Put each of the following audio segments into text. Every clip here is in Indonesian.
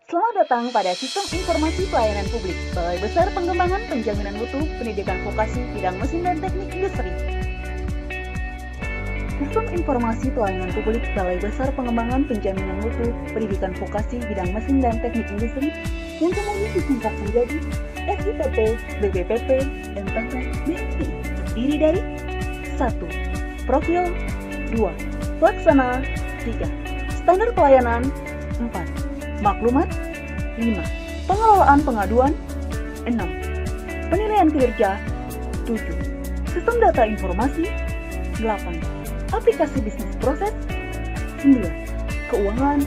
Selamat datang pada Sistem Informasi Pelayanan Publik, Balai Besar Pengembangan Penjaminan Mutu Pendidikan Vokasi Bidang Mesin dan Teknik Industri. Sistem Informasi Pelayanan Publik, Balai Besar Pengembangan Penjaminan Mutu Pendidikan Vokasi Bidang Mesin dan Teknik Industri yang kemudian disingkat menjadi SIPP, BPPP, MPP, BMTI terdiri dari 1. Profil 2. Pelaksana 3. Standar pelayanan 4. Maklumat 5. Pengelolaan pengaduan 6. Penilaian kinerja 7. Sistem data informasi 8. Aplikasi bisnis proses 9. Keuangan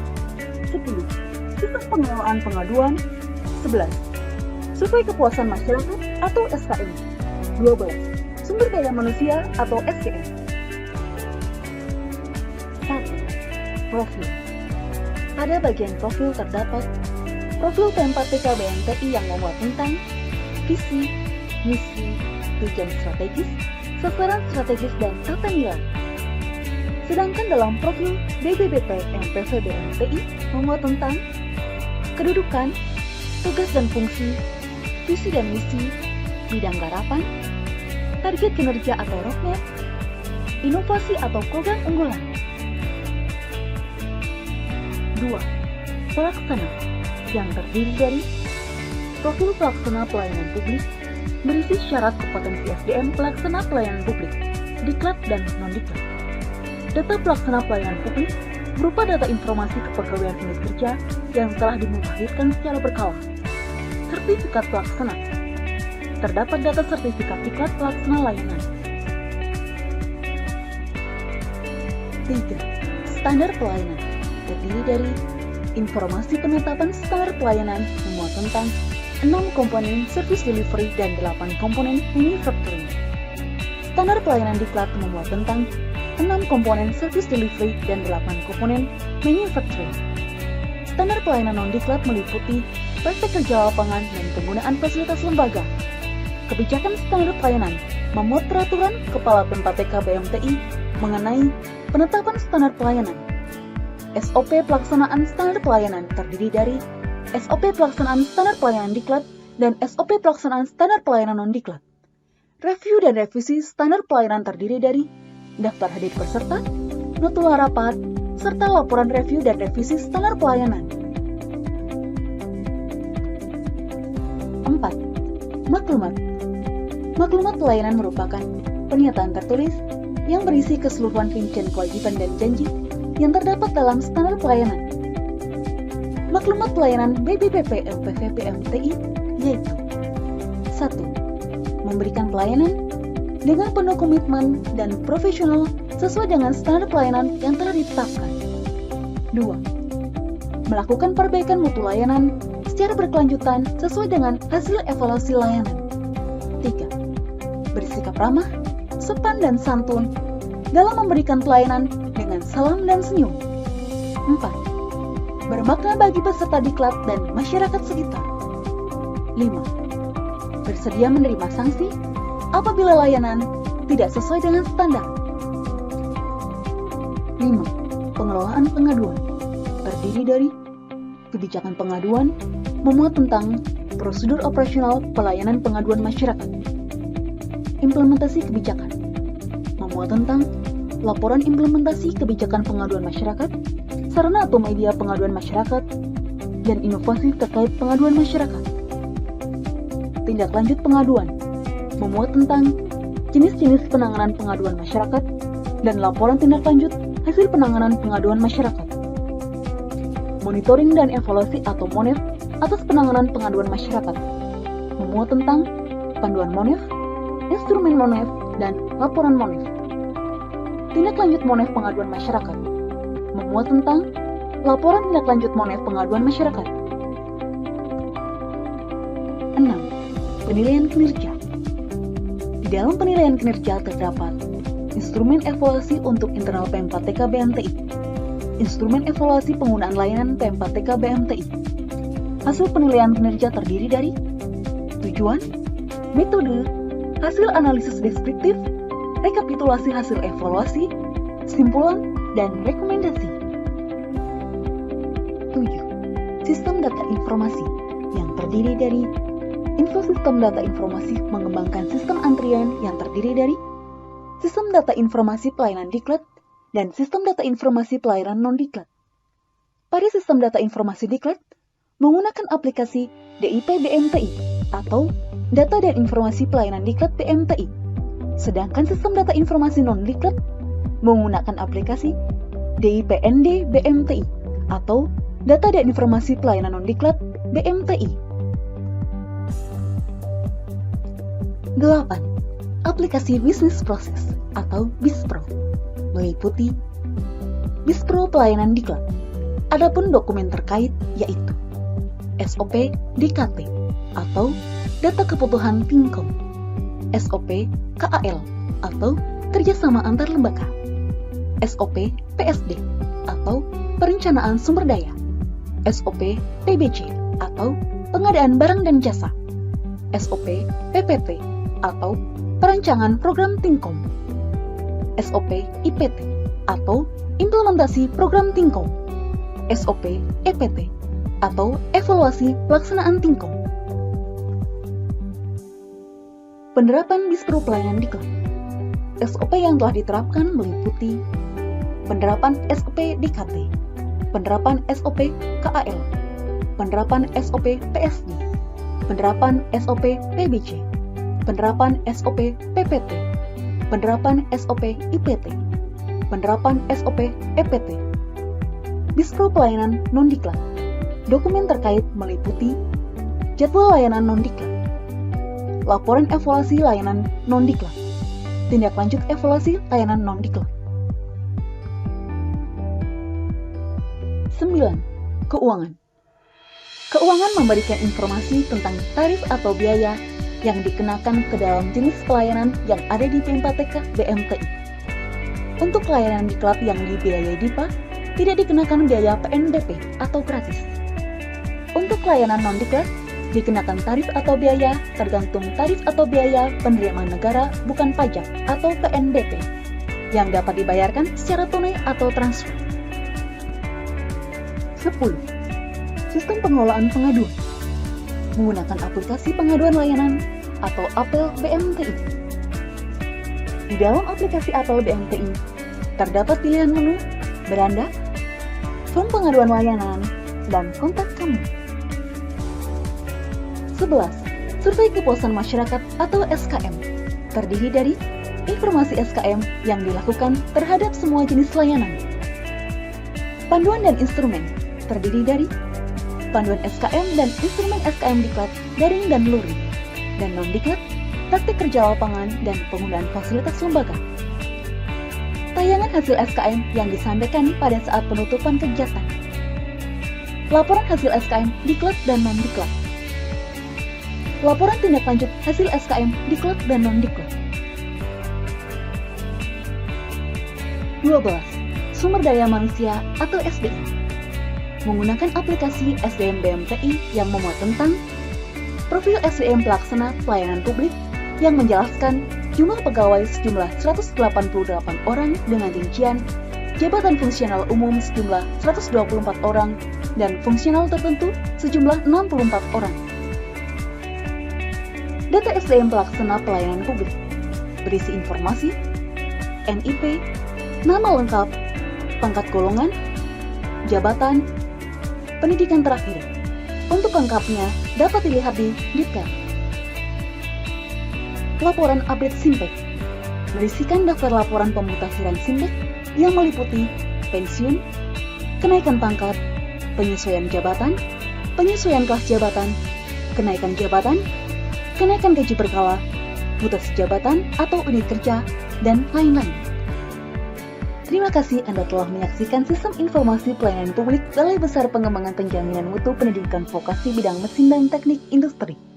10. Sistem pengelolaan pengaduan 11. Survei kepuasan masyarakat atau SKM 12. Sumber daya manusia atau SDM. 1. Profil. Pada bagian profil terdapat profil P4TK BMTI yang memuat tentang visi, misi, tujuan strategis, sasaran strategis, dan tata nilai. Sedangkan dalam profil BBBP MPV BMTI memuat tentang kedudukan, tugas dan fungsi, visi dan misi, bidang garapan, target kinerja atau roadmap, inovasi atau program unggulan. 2. Pelaksana yang terdiri dari profil pelaksana pelayanan publik berisi syarat kompetensi SDM pelaksana pelayanan publik, diklat dan non-diklat. Data pelaksana pelayanan publik berupa data informasi kepegawaian unit kerja yang telah dimutakhirkan secara berkala. Sertifikat pelaksana. Terdapat data sertifikat diklat pelaksana layanan. 3. Standar pelayanan terdiri dari informasi penetapan standar pelayanan memuat tentang 6 komponen service delivery dan 8 komponen manufacturing. Standar pelayanan diklat memuat tentang 6 komponen service delivery dan 8 komponen manufacturing. Standar pelayanan non-diklat meliputi praktek kerja lapangan dan penggunaan fasilitas lembaga. Kebijakan standar pelayanan memuat peraturan Kepala P4TK BMTI mengenai penetapan standar pelayanan. SOP pelaksanaan standar pelayanan terdiri dari SOP pelaksanaan standar pelayanan diklat dan SOP pelaksanaan standar pelayanan non-diklat. Review dan revisi standar pelayanan terdiri dari daftar hadir peserta, notula rapat, serta laporan review dan revisi standar pelayanan. 4. Maklumat. Maklumat pelayanan merupakan pernyataan tertulis yang berisi keseluruhan rincian kewajiban dan janji yang terdapat dalam standar pelayanan. Maklumat pelayanan BBPP MPV BMTI yaitu 1. Memberikan pelayanan dengan penuh komitmen dan profesional sesuai dengan standar pelayanan yang telah ditetapkan. 2. Melakukan perbaikan mutu layanan secara berkelanjutan sesuai dengan hasil evaluasi layanan. 3. Bersikap ramah, sopan dan santun dalam memberikan pelayanan dengan salam dan senyum. 4. Bermakna bagi peserta diklat dan masyarakat sekitar. 5. Bersedia menerima sanksi apabila layanan tidak sesuai dengan standar. 5. Pengelolaan pengaduan terdiri dari kebijakan pengaduan memuat tentang prosedur operasional pelayanan pengaduan masyarakat. Implementasi kebijakan memuat tentang laporan implementasi kebijakan pengaduan masyarakat, sarana atau media pengaduan masyarakat, dan inovasi terkait pengaduan masyarakat. Tindak lanjut pengaduan memuat tentang jenis-jenis penanganan pengaduan masyarakat dan laporan tindak lanjut hasil penanganan pengaduan masyarakat. Monitoring dan evaluasi atau MONEV atas penanganan pengaduan masyarakat memuat tentang panduan MONEV, instrumen MONEV, dan laporan MONEV. Tindak lanjut MONEV pengaduan masyarakat memuat tentang laporan tindak lanjut MONEV pengaduan masyarakat. 6. Penilaian kinerja. Di dalam penilaian kinerja terdapat instrumen evaluasi untuk internal P4TK BMTI, instrumen evaluasi penggunaan layanan P4TK BMTI. Hasil penilaian kinerja terdiri dari tujuan, metode, hasil analisis deskriptif, rekapitulasi hasil evaluasi, kesimpulan, dan rekomendasi. 7. sistem data informasi yang terdiri dari info sistem data informasi mengembangkan sistem antrian yang terdiri dari sistem data informasi pelayanan diklat dan sistem data informasi pelayanan non-diklat. Pada sistem data informasi diklat, menggunakan aplikasi DIP BMTI atau Data dan Informasi Pelayanan Diklat BMTI. Sedangkan sistem data informasi non-diklat menggunakan aplikasi DIPND BMTI atau Data dan Informasi Pelayanan Non-Diklat BMTI. 8. Aplikasi Business Process atau BISPRO meliputi BISPRO Pelayanan Diklat. Adapun dokumen terkait yaitu SOP DKT atau Data Kebutuhan Tinkom, SOP KAL atau Kerjasama Antar Lembaga, SOP PSD atau Perencanaan Sumber Daya, SOP PBJ atau Pengadaan Barang dan Jasa, SOP PPT atau Perancangan Program Tinkom, SOP IPT atau Implementasi Program Tinkom, SOP EPT atau Evaluasi Pelaksanaan Tinkom. Penerapan BISPRO Pelayanan Diklat. SOP yang telah diterapkan meliputi penerapan SOP DKT, penerapan SOP KAL, penerapan SOP PSD, penerapan SOP PBJ, penerapan SOP PPT, penerapan SOP IPT, penerapan SOP EPT. BISPRO Pelayanan Non-Diklat. Dokumen terkait meliputi jadwal layanan non-diklat, laporan evaluasi layanan non-diklat, tindak lanjut evaluasi layanan non-diklat. 9. Keuangan. Keuangan memberikan informasi tentang tarif atau biaya yang dikenakan ke dalam jenis pelayanan yang ada di P4TK BMTI. Untuk layanan diklat yang dibiayai DIPA, tidak dikenakan biaya PNBP atau gratis. Untuk layanan non-diklat, dikenakan tarif atau biaya tergantung tarif atau biaya penerimaan negara bukan pajak atau PNBP yang dapat dibayarkan secara tunai atau transfer. 10. Sistem pengelolaan pengaduan menggunakan aplikasi pengaduan layanan atau APL BMTI. Di dalam aplikasi APL BMTI terdapat pilihan menu, beranda, form pengaduan layanan, dan kontak kami. 11. Survei Kepuasan Masyarakat atau SKM terdiri dari informasi SKM yang dilakukan terhadap semua jenis layanan. Panduan dan instrumen terdiri dari panduan SKM dan instrumen SKM diklat daring dan luring, dan non-diklat, praktik kerja lapangan dan penggunaan fasilitas lembaga. Tayangan hasil SKM yang disampaikan pada saat penutupan kegiatan. Laporan hasil SKM diklat dan non-diklat. Laporan tindak lanjut hasil SKM diklat dan non-diklat. 12. Sumber Daya Manusia atau SDM menggunakan aplikasi SDM BMTI yang memuat tentang profil SDM pelaksana pelayanan publik yang menjelaskan jumlah pegawai sejumlah 188 orang dengan rincian jabatan fungsional umum sejumlah 124 orang dan fungsional tertentu sejumlah 64 orang. Data SDM pelaksana pelayanan publik berisi informasi, NIP, nama lengkap, pangkat golongan, jabatan, pendidikan terakhir. Untuk lengkapnya dapat dilihat di Detail. Laporan update SIMPEK berisikan daftar laporan pemutakhiran SIMPEK yang meliputi pensiun, kenaikan pangkat, penyesuaian jabatan, penyesuaian kelas jabatan, kenaikan jabatan, kenaikan gaji berkala, mutasi jabatan atau unit kerja, dan lain-lain. Terima kasih Anda telah menyaksikan Sistem Informasi Pelayanan Publik Balai Besar Pengembangan Penjaminan Mutu Pendidikan Vokasi Bidang Mesin dan Teknik Industri.